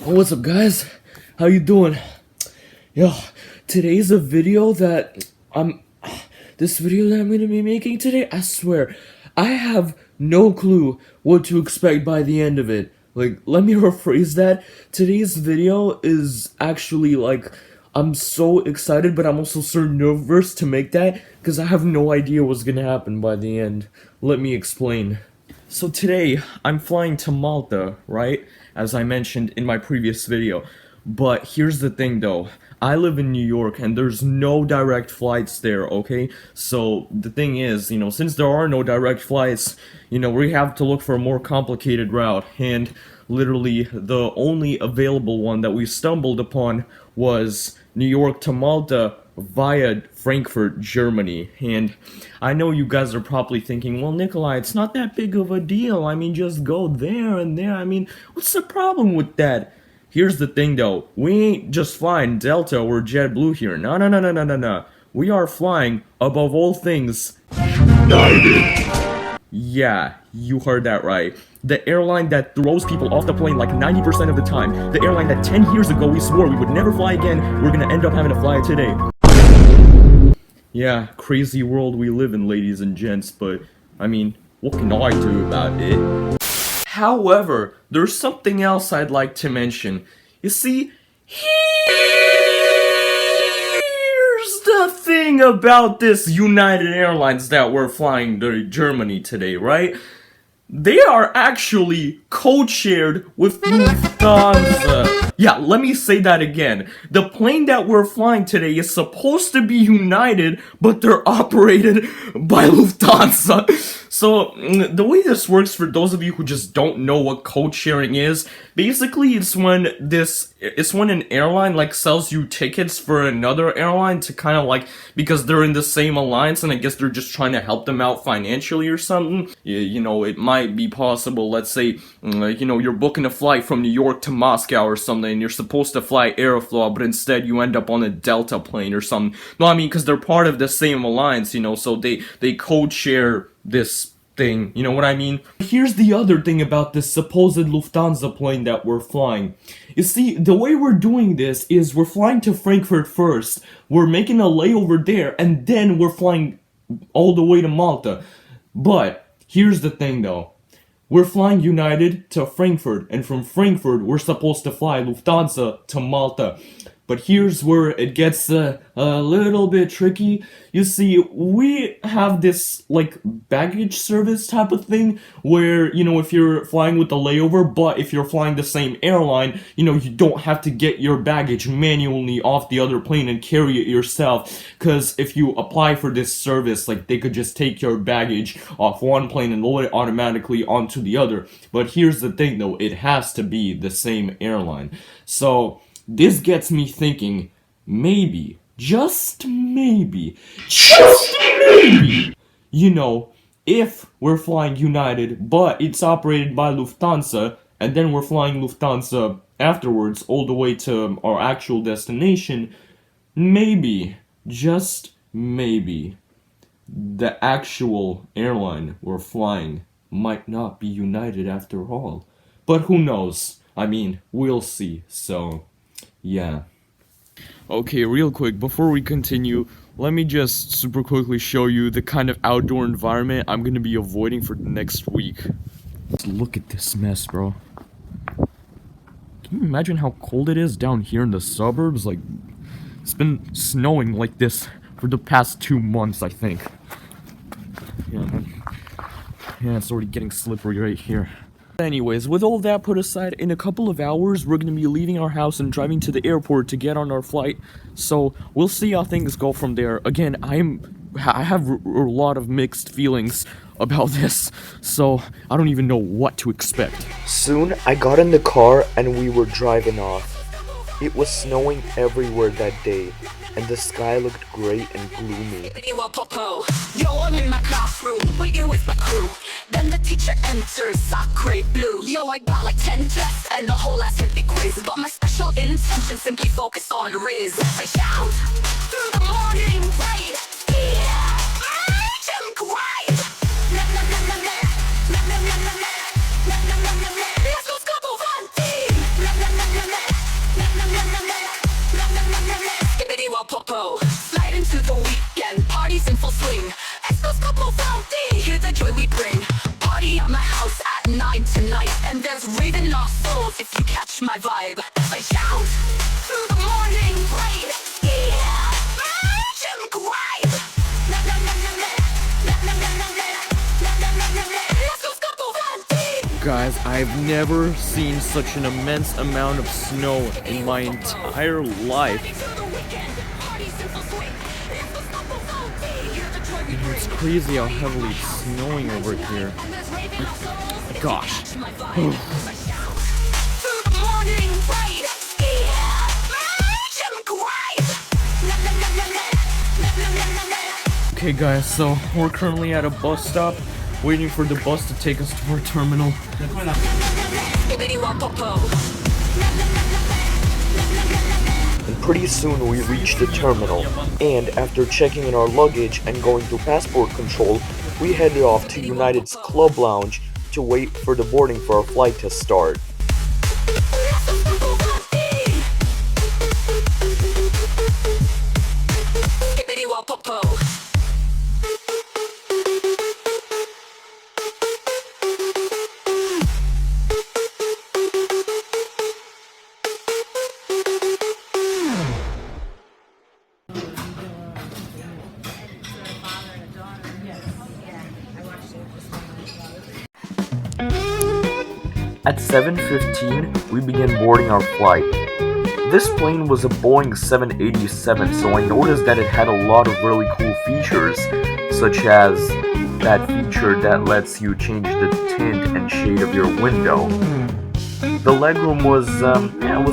Oh, what's up, guys? How you doing? Yo, today's a video that this video that I'm gonna be making today, I swear, I have no clue what to expect by the end of it. Like, let me rephrase that. Today's video is actually, like, I'm so excited, but I'm also so nervous to make that, because I have no idea what's gonna happen by the end. Let me explain. So today, I'm flying to Malta, right? As I mentioned in my previous video. But here's the thing though, I live in New York and there's no direct flights there, okay? So the thing is, since there are no direct flights, we have to look for a more complicated route. And literally the only available one that we stumbled upon was New York to Malta via Frankfurt, Germany. And I know you guys are probably thinking, well, Nikolai, it's not that big of a deal. I mean, just go there and there. I mean, what's the problem with that? Here's the thing though, we ain't just flying Delta or JetBlue here. No. We are flying, above all things, United. Yeah, you heard that right. The airline that throws people off the plane like 90% of the time. The airline that 10 years ago we swore we would never fly again, we're gonna end up having to fly today. Yeah, crazy world we live in, ladies and gents, but, I mean, what can I do about it? However, there's something else I'd like to mention. You see, here's the thing about this United Airlines that we're flying to Germany today, right? They are actually co-shared with Lufthansa. Yeah, let me say that again. The plane that we're flying today is supposed to be United, but they're operated by Lufthansa. So, the way this works, for those of you who just don't know what code sharing is, basically it's when an airline, like, sells you tickets for another airline to kind of, like, because they're in the same alliance, and I guess they're just trying to help them out financially or something. It might be possible, let's say, you're booking a flight from New York to Moscow or something, and you're supposed to fly Aeroflot, but instead you end up on a Delta plane or something. No, I mean, because they're part of the same alliance, so they code share this thing, you know what I mean? Here's the other thing about this supposed Lufthansa plane that we're flying. You see, the way we're doing this is we're flying to Frankfurt first, we're making a layover there, and then we're flying all the way to Malta. But, here's the thing though. We're flying United to Frankfurt, and from Frankfurt, we're supposed to fly Lufthansa to Malta. But here's where it gets a little bit tricky. You see, we have this, like, baggage service type of thing, where, if you're flying with the layover, but if you're flying the same airline, you don't have to get your baggage manually off the other plane and carry it yourself. Because if you apply for this service, like, they could just take your baggage off one plane and load it automatically onto the other. But here's the thing, though, it has to be the same airline. So this gets me thinking, maybe, just maybe, if we're flying United, but it's operated by Lufthansa, and then we're flying Lufthansa afterwards all the way to our actual destination, maybe, just maybe, the actual airline we're flying might not be United after all. But who knows? I mean, we'll see, so yeah. Okay, real quick, before we continue, let me just super quickly show you the kind of outdoor environment I'm gonna be avoiding for the next week. Let's look at this mess, bro. Can you imagine how cold it is down here in the suburbs? Like, it's been snowing like this for the past 2 months, I think. Yeah, it's already getting slippery right here. Anyways, with all that put aside, in a couple of hours, we're gonna be leaving our house and driving to the airport to get on our flight. So, we'll see how things go from there. Again, I have a lot of mixed feelings about this, so I don't even know what to expect. Soon, I got in the car and we were driving off. It was snowing everywhere that day, and the sky looked gray and gloomy. Yo, I'm in my classroom, but you with my crew. Then the teacher enters, sacre blue. Yo, I got like 10 tests and a whole ass 50 quiz, but my special intention simply focused on Riz. I shout through the morning light. Yeah, I'm quiet. Let's go, Scubble, run, team. lost souls if you catch my vibe. I shout through the morning rain. Yeah, Jim Gripe. Na na na na na na na na na na na na na na. Let's go scuttle that deep. Guys, I've never seen such an immense amount of snow in my entire life. It's crazy how heavily it's snowing over here. Gosh. Okay guys, so we're currently at a bus stop, waiting for the bus to take us to our terminal. And pretty soon we reached the terminal, and after checking in our luggage and going through passport control, we headed off to United's Club Lounge to wait for the boarding for our flight to start. At 7:15, we began boarding our flight. This plane was a Boeing 787, so I noticed that it had a lot of really cool features, such as that feature that lets you change the tint and shade of your window. The legroom was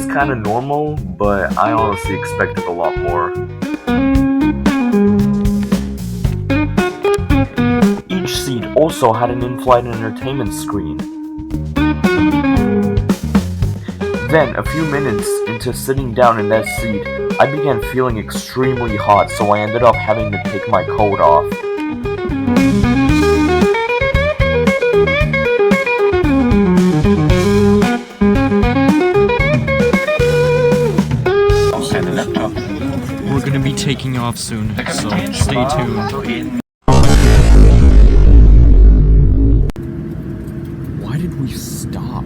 kind of normal, but I honestly expected a lot more. Each seat also had an in-flight entertainment screen. Then, a few minutes into sitting down in that seat, I began feeling extremely hot, so I ended up having to take my coat off. We're gonna be taking off soon, so stay tuned. Why did we stop?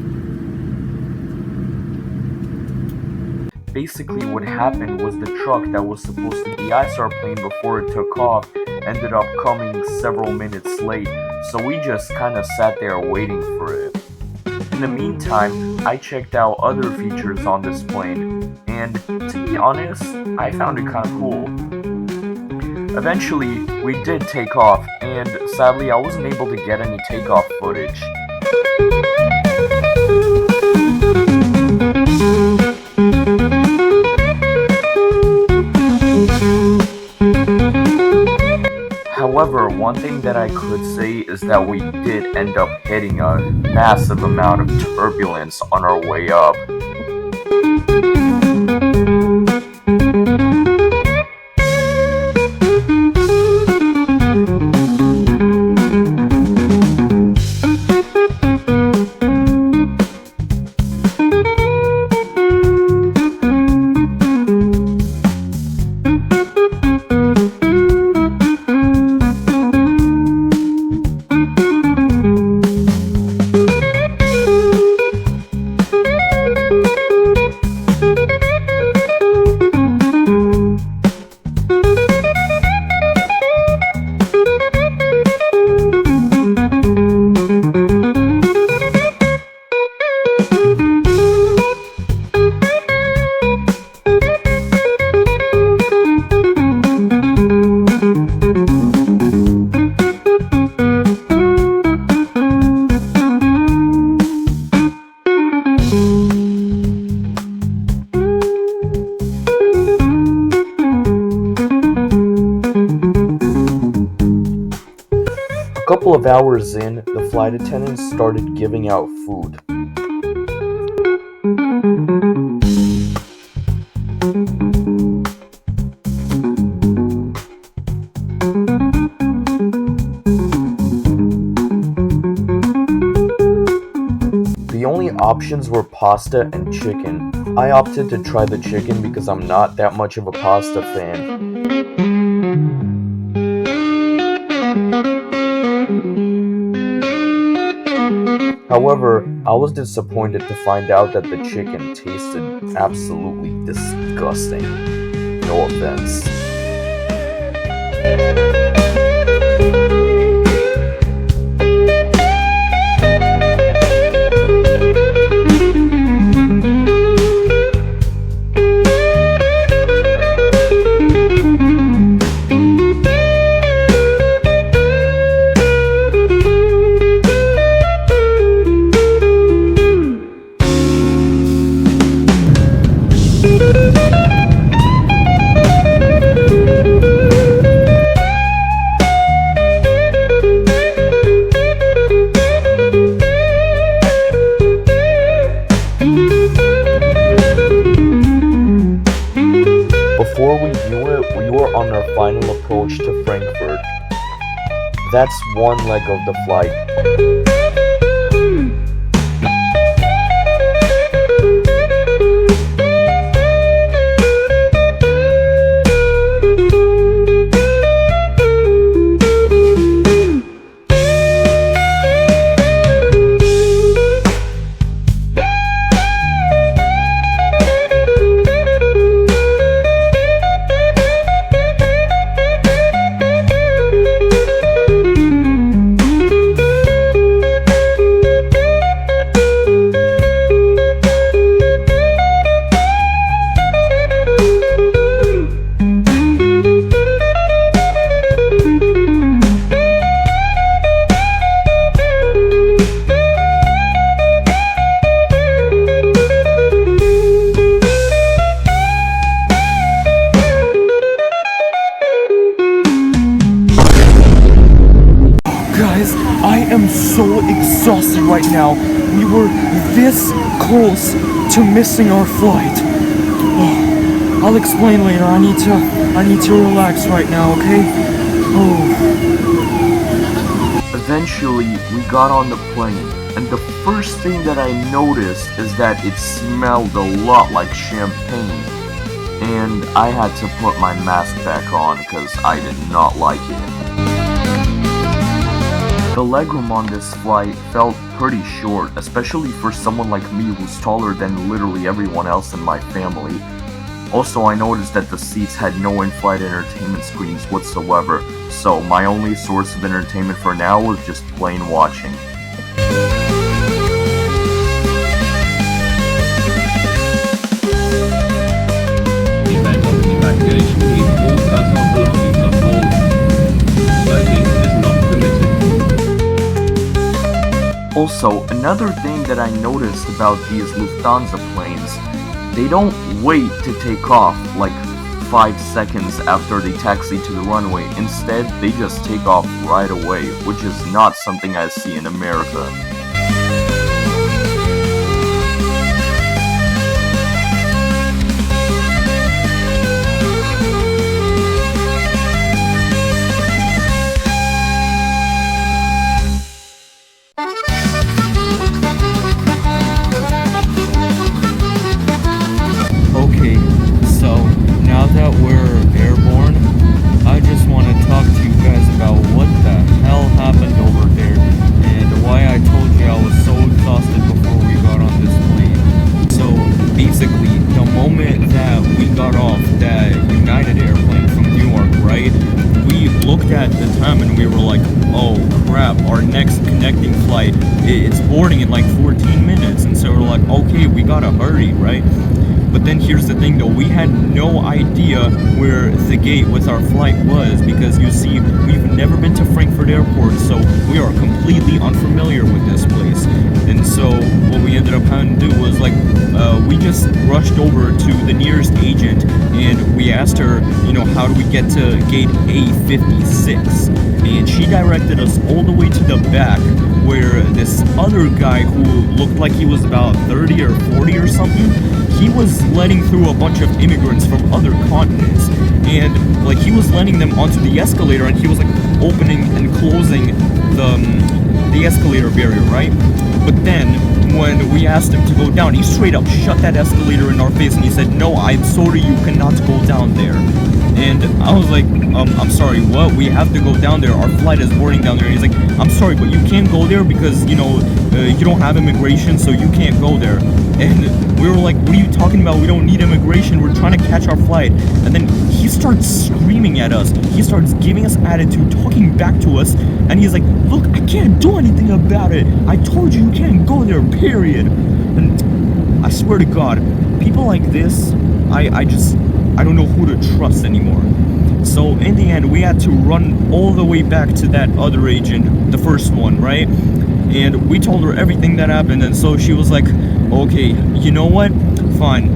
Basically what happened was the truck that was supposed to de-ice our plane before it took off ended up coming several minutes late, so we just kinda sat there waiting for it. In the meantime, I checked out other features on this plane, and to be honest, I found it kinda cool. Eventually, we did take off, and sadly I wasn't able to get any takeoff footage. However, one thing that I could say is that we did end up hitting a massive amount of turbulence on our way up. A couple of hours in, the flight attendants started giving out food. The only options were pasta and chicken. I opted to try the chicken because I'm not that much of a pasta fan. However, I was disappointed to find out that the chicken tasted absolutely disgusting. No offense. Before we knew it, we were on our final approach to Frankfurt. That's one leg of the flight. Guys, I am so exhausted right now. We were this close to missing our flight. Oh, I'll explain later. I need to relax right now, okay? Oh. Eventually, we got on the plane, and the first thing that I noticed is that it smelled a lot like champagne. And I had to put my mask back on because I did not like it. The legroom on this flight felt pretty short, especially for someone like me who's taller than literally everyone else in my family. Also, I noticed that the seats had no in-flight entertainment screens whatsoever, so my only source of entertainment for now was just plain watching. Also, another thing that I noticed about these Lufthansa planes, they don't wait to take off like 5 seconds after they taxi to the runway. Instead, they just take off right away, which is not something I see in America. Okay, so now that we're airborne, I just want to talk to you guys about what the hell happened over there and why I told you I was so exhausted before we got on this plane. So basically, the moment that we got off that United airplane from Newark, right, we looked at the time and we were like, oh crap, our next connecting flight, it's boarding in like 14 minutes. And so we're like, okay, we gotta hurry, right? But then here's the thing though, we had no idea where the gate with our flight was, because you see, we've never been to Frankfurt Airport, so we are completely unfamiliar with this place. And so what we ended up having to do was like, we just rushed over to the nearest agent and we asked her, you know, how do we get to gate A56? And she directed us all the way to the back, where this other guy who looked like he was about 30 or 40 or something, he was letting through a bunch of immigrants from other continents, and like he was letting them onto the escalator, and he was like opening and closing the escalator barrier, right? But then when we asked him to go down, he straight up shut that escalator in our face and he said, no, I'm sorry, you cannot go down there. And I was like, I'm sorry, what? We have to go down there. Our flight is boarding down there. And he's like, I'm sorry, but you can't go there because, you don't have immigration, so you can't go there. And we were like, what are you talking about? We don't need immigration. We're trying to catch our flight. And then he starts screaming at us. He starts giving us attitude, talking back to us. And he's like, look, I can't do anything about it. I told you can't go there, period. And I swear to God, people like this, I don't know who to trust anymore. So in the end, we had to run all the way back to that other agent, the first one, right? And we told her everything that happened, and so she was like, okay, you know what? Fine.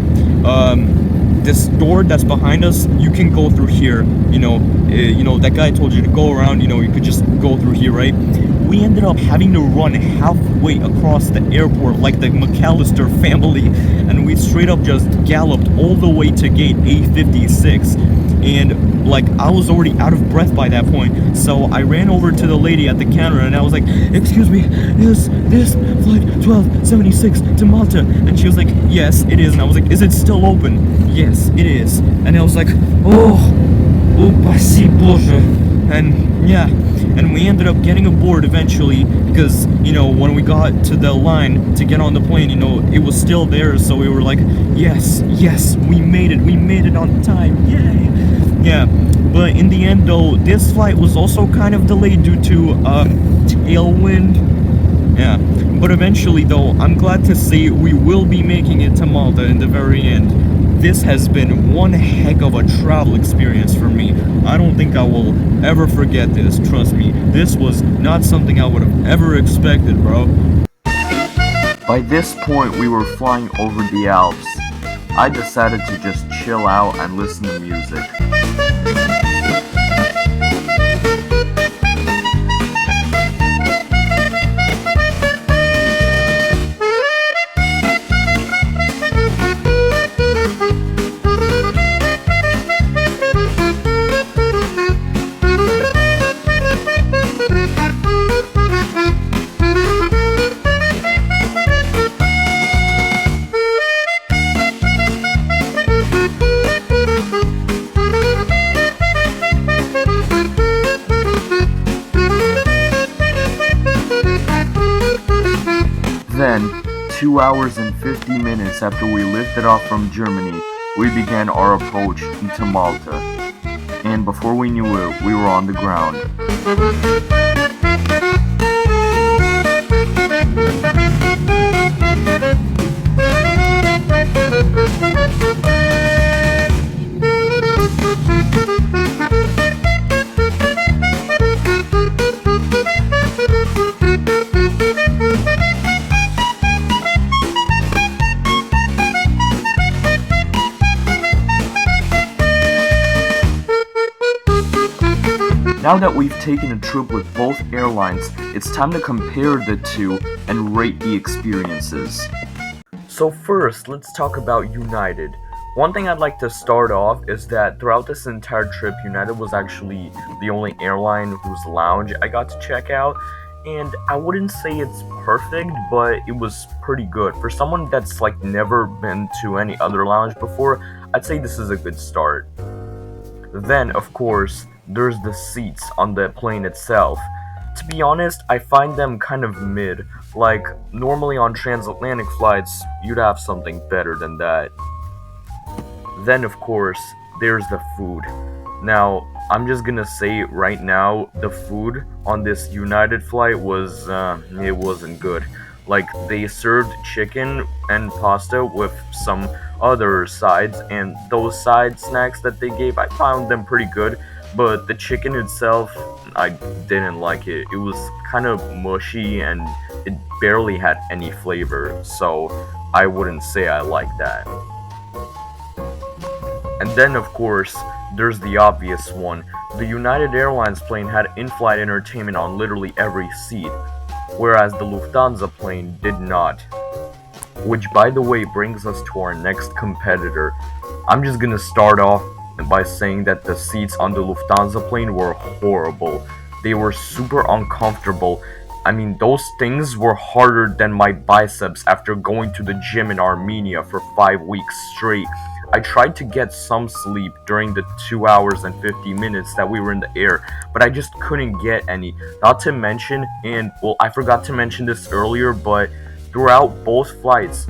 This door that's behind us, you can go through here. That guy told you to go around, you could just go through here, right? We ended up having to run halfway across the airport like the McAllister family, and we straight up just galloped all the way to gate A56. And like, I was already out of breath by that point, so I ran over to the lady at the counter and I was like, excuse me, is this flight 1276 to Malta? And she was like, yes, it is. And I was like, is it still open? Yes, it is. And I was like, oh, упаси Боже. And yeah, and we ended up getting aboard eventually because, when we got to the line to get on the plane, it was still there, so we were like, yes, we made it on time, yay! Yeah, but in the end though, this flight was also kind of delayed due to, tailwind. Yeah, but eventually though, I'm glad to say we will be making it to Malta in the very end. This has been one heck of a travel experience for me. I don't think I will ever forget this, trust me. This was not something I would have ever expected, bro. By this point, we were flying over the Alps. I decided to just chill out and listen to music. Then, 2 hours and 50 minutes after we lifted off from Germany, we began our approach into Malta. And before we knew it, we were on the ground. Now that we've taken a trip with both airlines, it's time to compare the two and rate the experiences. So first, let's talk about United. One thing I'd like to start off is that throughout this entire trip, United was actually the only airline whose lounge I got to check out, and I wouldn't say it's perfect, but it was pretty good. For someone that's never been to any other lounge before, I'd say this is a good start. Then, of course, there's the seats on the plane itself. To be honest, I find them kind of mid. Normally on transatlantic flights, you'd have something better than that. Then, of course, there's the food. Now, I'm just gonna say right now, the food on this United flight it wasn't good. They served chicken and pasta with some other sides, and those side snacks that they gave, I found them pretty good. But the chicken itself, I didn't like it. It was kind of mushy and it barely had any flavor, so I wouldn't say I like that. And then, of course, there's the obvious one. The United Airlines plane had in-flight entertainment on literally every seat, whereas the Lufthansa plane did not. Which, by the way, brings us to our next competitor. I'm just gonna start off by saying that the seats on the Lufthansa plane were horrible. They were super uncomfortable. I mean, those things were harder than my biceps after going to the gym in Armenia for 5 weeks straight. I tried to get some sleep during the 2 hours and 50 minutes that we were in the air, but I just couldn't get any. Not to mention, and well, I forgot to mention this earlier, but throughout both flights,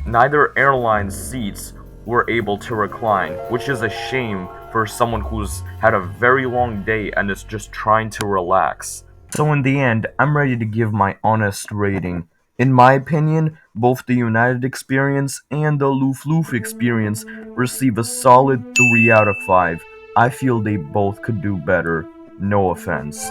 neither airline's seats were able to recline, which is a shame for someone who's had a very long day and is just trying to relax. So in the end, I'm ready to give my honest rating. In my opinion, both the United experience and the Lufthansa experience receive a solid 3 out of 5. I feel they both could do better. No offense.